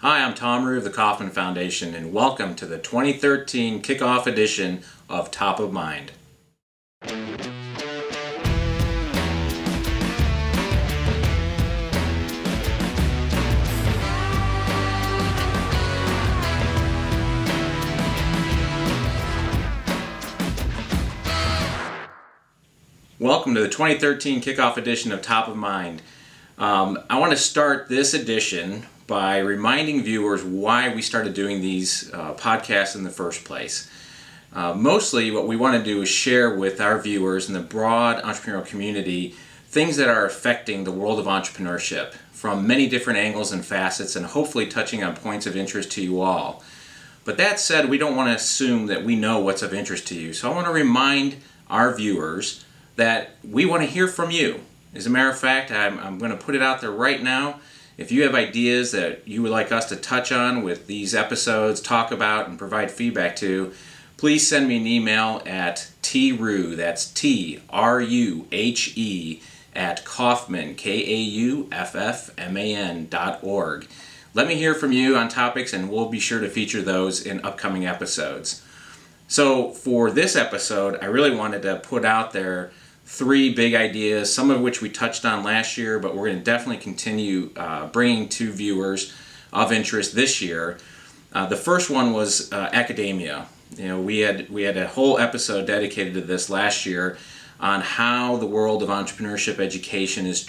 Hi, I'm Thom Ruhe of the Kauffman Foundation, and welcome to the 2013 kickoff edition of Top of Mind. Welcome to the 2013 kickoff edition of Top of Mind. I want to start this edition by reminding viewers why we started doing these podcasts in the first place. Mostly what we want to do is share with our viewers and the broad entrepreneurial community things that are affecting the world of entrepreneurship from many different angles and facets, and hopefully touching on points of interest to you all. But that said, we don't want to assume that we know what's of interest to you. So I want to remind our viewers that we want to hear from you. As a matter of fact, I'm going to put it out there right now. If you have ideas that you would like us to touch on with these episodes, talk about, and provide feedback to, please send me an email at truhe, that's T-R-U-H-E, at Kauffman, Kauffman.org. Let me hear from you on topics, and we'll be sure to feature those in upcoming episodes. So for this episode, I really wanted to put out there three big ideas, some of which we touched on last year, but we're going to definitely continue bringing to viewers of interest this year. The first one was academia. You know, we had a whole episode dedicated to this last year on how the world of entrepreneurship education is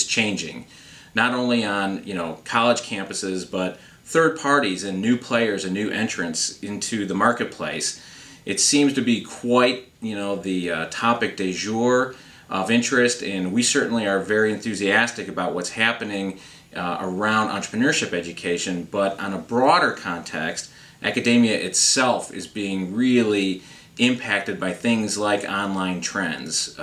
changing, not only on college campuses, but third parties and new players and new entrants into the marketplace. It seems to be quite, the topic du jour of interest, and we certainly are very enthusiastic about what's happening around entrepreneurship education. But on a broader context, academia itself is being really impacted by things like online trends.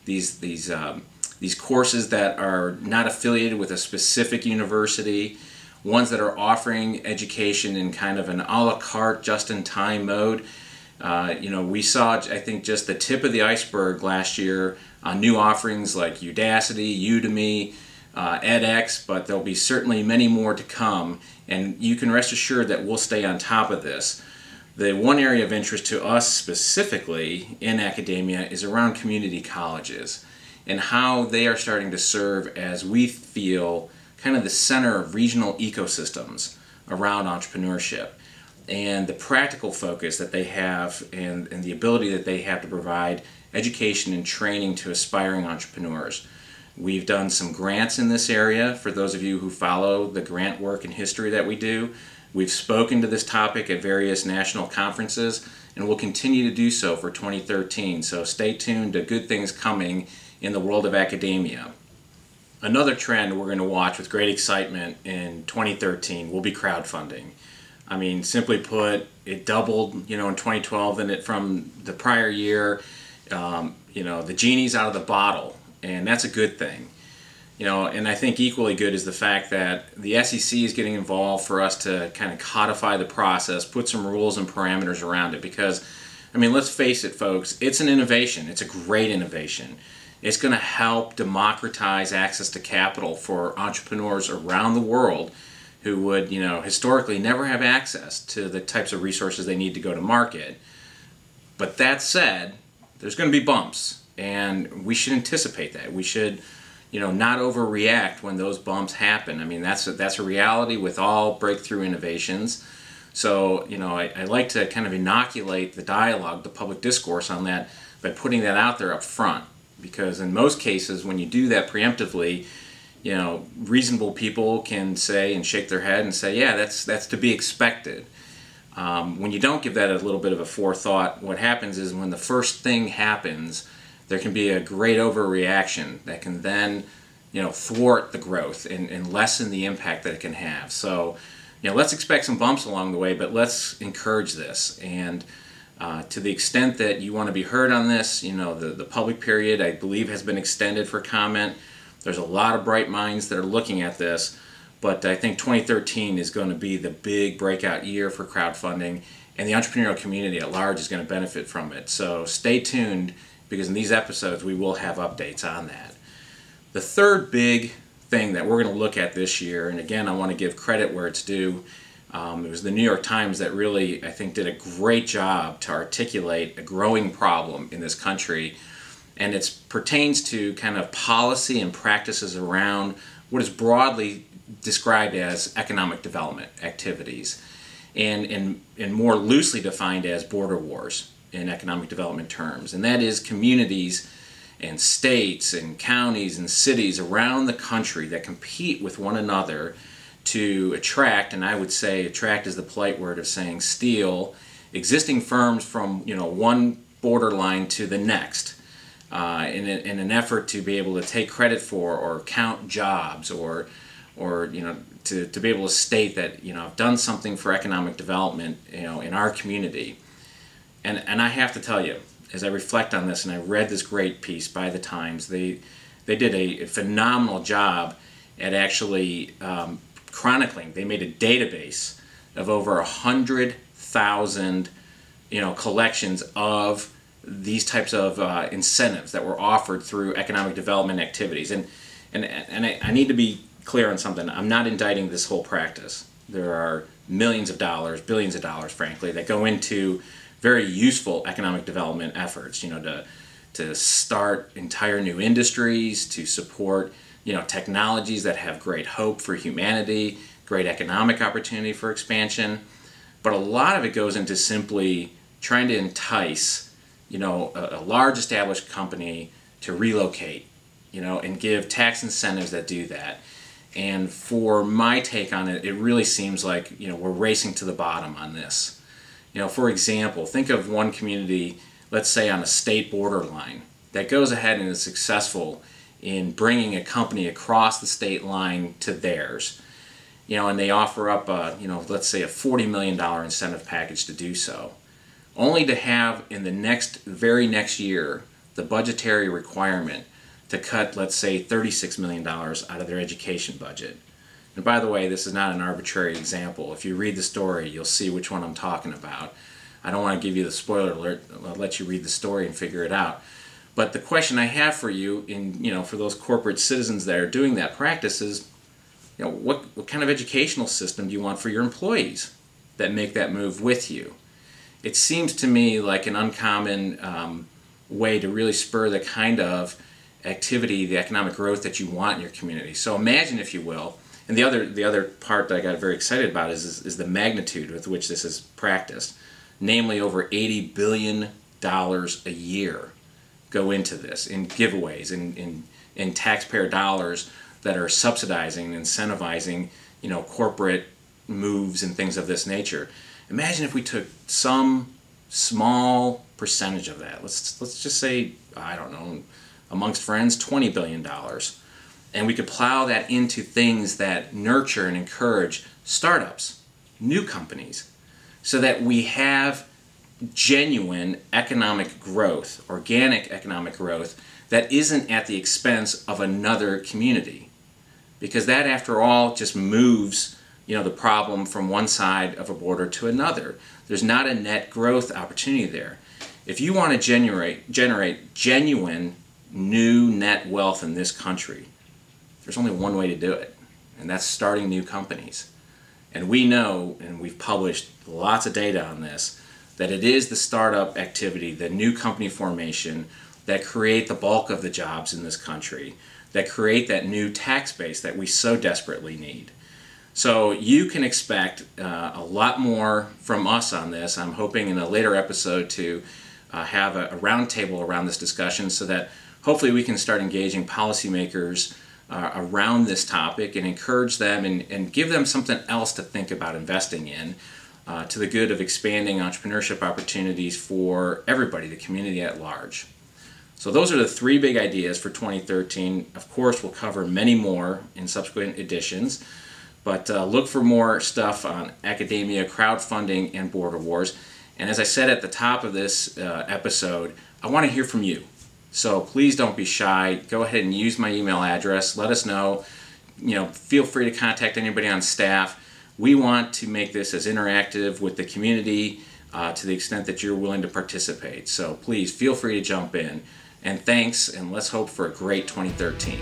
These courses that are not affiliated with a specific university, ones that are offering education in kind of an a la carte, just-in-time mode. We saw, I think, just the tip of the iceberg last year on new offerings like Udacity, Udemy, edX, but there'll be certainly many more to come, and you can rest assured that we'll stay on top of this. The one area of interest to us specifically in academia is around community colleges and how they are starting to serve as, we feel, kind of the center of regional ecosystems around entrepreneurship, and the practical focus that they have and the ability that they have to provide education and training to aspiring entrepreneurs. We've done some grants in this area for those of you who follow the grant work and history that we do. We've spoken to this topic at various national conferences, and we'll continue to do so for 2013. So stay tuned to good things coming in the world of academia. Another trend we're going to watch with great excitement in 2013 will be crowdfunding. I mean, simply put, it doubled, in 2012 from the prior year. The genie's out of the bottle, and that's a good thing. And I think equally good is the fact that the SEC is getting involved for us to kind of codify the process, put some rules and parameters around it, because, let's face it, folks, it's an innovation. It's a great innovation. It's going to help democratize access to capital for entrepreneurs around the world who would, historically never have access to the types of resources they need to go to market. But that said, there's going to be bumps, and we should anticipate that. We should, not overreact when those bumps happen. That's a reality with all breakthrough innovations. So, I like to kind of inoculate the dialogue, the public discourse on that by putting that out there up front. Because in most cases, when you do that preemptively, reasonable people can say and shake their head and say, yeah, that's to be expected. When you don't give that a little bit of a forethought, what happens is when the first thing happens, there can be a great overreaction that can then, thwart the growth and lessen the impact that it can have. So, let's expect some bumps along the way, but let's encourage this. And to the extent that you want to be heard on this, the public period, I believe, has been extended for comment. There's a lot of bright minds that are looking at this, but I think 2013 is going to be the big breakout year for crowdfunding, and the entrepreneurial community at large is going to benefit from it. So stay tuned, because in these episodes we will have updates on that. The third big thing that we're going to look at this year, and again, I want to give credit where it's due. It was the New York Times that really, I think, did a great job to articulate a growing problem in this country, and it pertains to kind of policy and practices around what is broadly described as economic development activities, and more loosely defined as border wars in economic development terms. And that is communities and states and counties and cities around the country that compete with one another to attract, and I would say attract is the polite word of saying steal, existing firms from one borderline to the next, in an effort to be able to take credit for or count jobs, or to be able to state that I've done something for economic development in our community. And I have to tell you, as I reflect on this, and I read this great piece by the Times, they did a phenomenal job at actually chronicling. They made a database of over 100,000 collections of these types of incentives that were offered through economic development activities. And I need to be clear on something. I'm not indicting this whole practice. There are millions of dollars, billions of dollars, frankly, that go into very useful economic development efforts, to start entire new industries, to support technologies that have great hope for humanity, great economic opportunity for expansion. But a lot of it goes into simply trying to entice a large established company to relocate, and give tax incentives that do that. And for my take on it, it really seems like we're racing to the bottom on this. For example, think of one community, let's say on a state borderline, that goes ahead and is successful in bringing a company across the state line to theirs, and they offer up let's say a $40 million incentive package to do so, only to have in the very next year the budgetary requirement to cut, let's say, $36 million out of their education budget. And by the way, this is not an arbitrary example. If you read the story, you'll see which one I'm talking about. I don't want to give you the spoiler alert. I'll let you read the story and figure it out. But the question I have for you, for those corporate citizens that are doing that practice is, what kind of educational system do you want for your employees that make that move with you? It seems to me like an uncommon way to really spur the kind of activity, the economic growth that you want in your community. So imagine, if you will, and the other part that I got very excited about is the magnitude with which this is practiced. Namely, over $80 billion a year go into this in giveaways, in taxpayer dollars that are subsidizing and incentivizing corporate moves and things of this nature. Imagine if we took some small percentage of that. Let's just say, I don't know, amongst friends, $20 billion. And we could plow that into things that nurture and encourage startups, new companies, so that we have genuine economic growth, organic economic growth, that isn't at the expense of another community. Because that, after all, just moves the problem from one side of a border to another. There's not a net growth opportunity there. If you want to generate genuine new net wealth in this country, there's only one way to do it, and that's starting new companies. And we know, and we've published lots of data on this, that it is the startup activity, the new company formation, that create the bulk of the jobs in this country, that create that new tax base that we so desperately need. So you can expect a lot more from us on this. I'm hoping in a later episode to have a roundtable around this discussion, so that hopefully we can start engaging policymakers around this topic and encourage them and give them something else to think about investing in, to the good of expanding entrepreneurship opportunities for everybody, the community at large. So those are the three big ideas for 2013. Of course, we'll cover many more in subsequent editions, but look for more stuff on academia, crowdfunding, and border wars. And as I said at the top of this episode, I want to hear from you. So please don't be shy. Go ahead and use my email address. Let us know. Feel free to contact anybody on staff. We want to make this as interactive with the community to the extent that you're willing to participate. So please feel free to jump in. And thanks, and let's hope for a great 2013.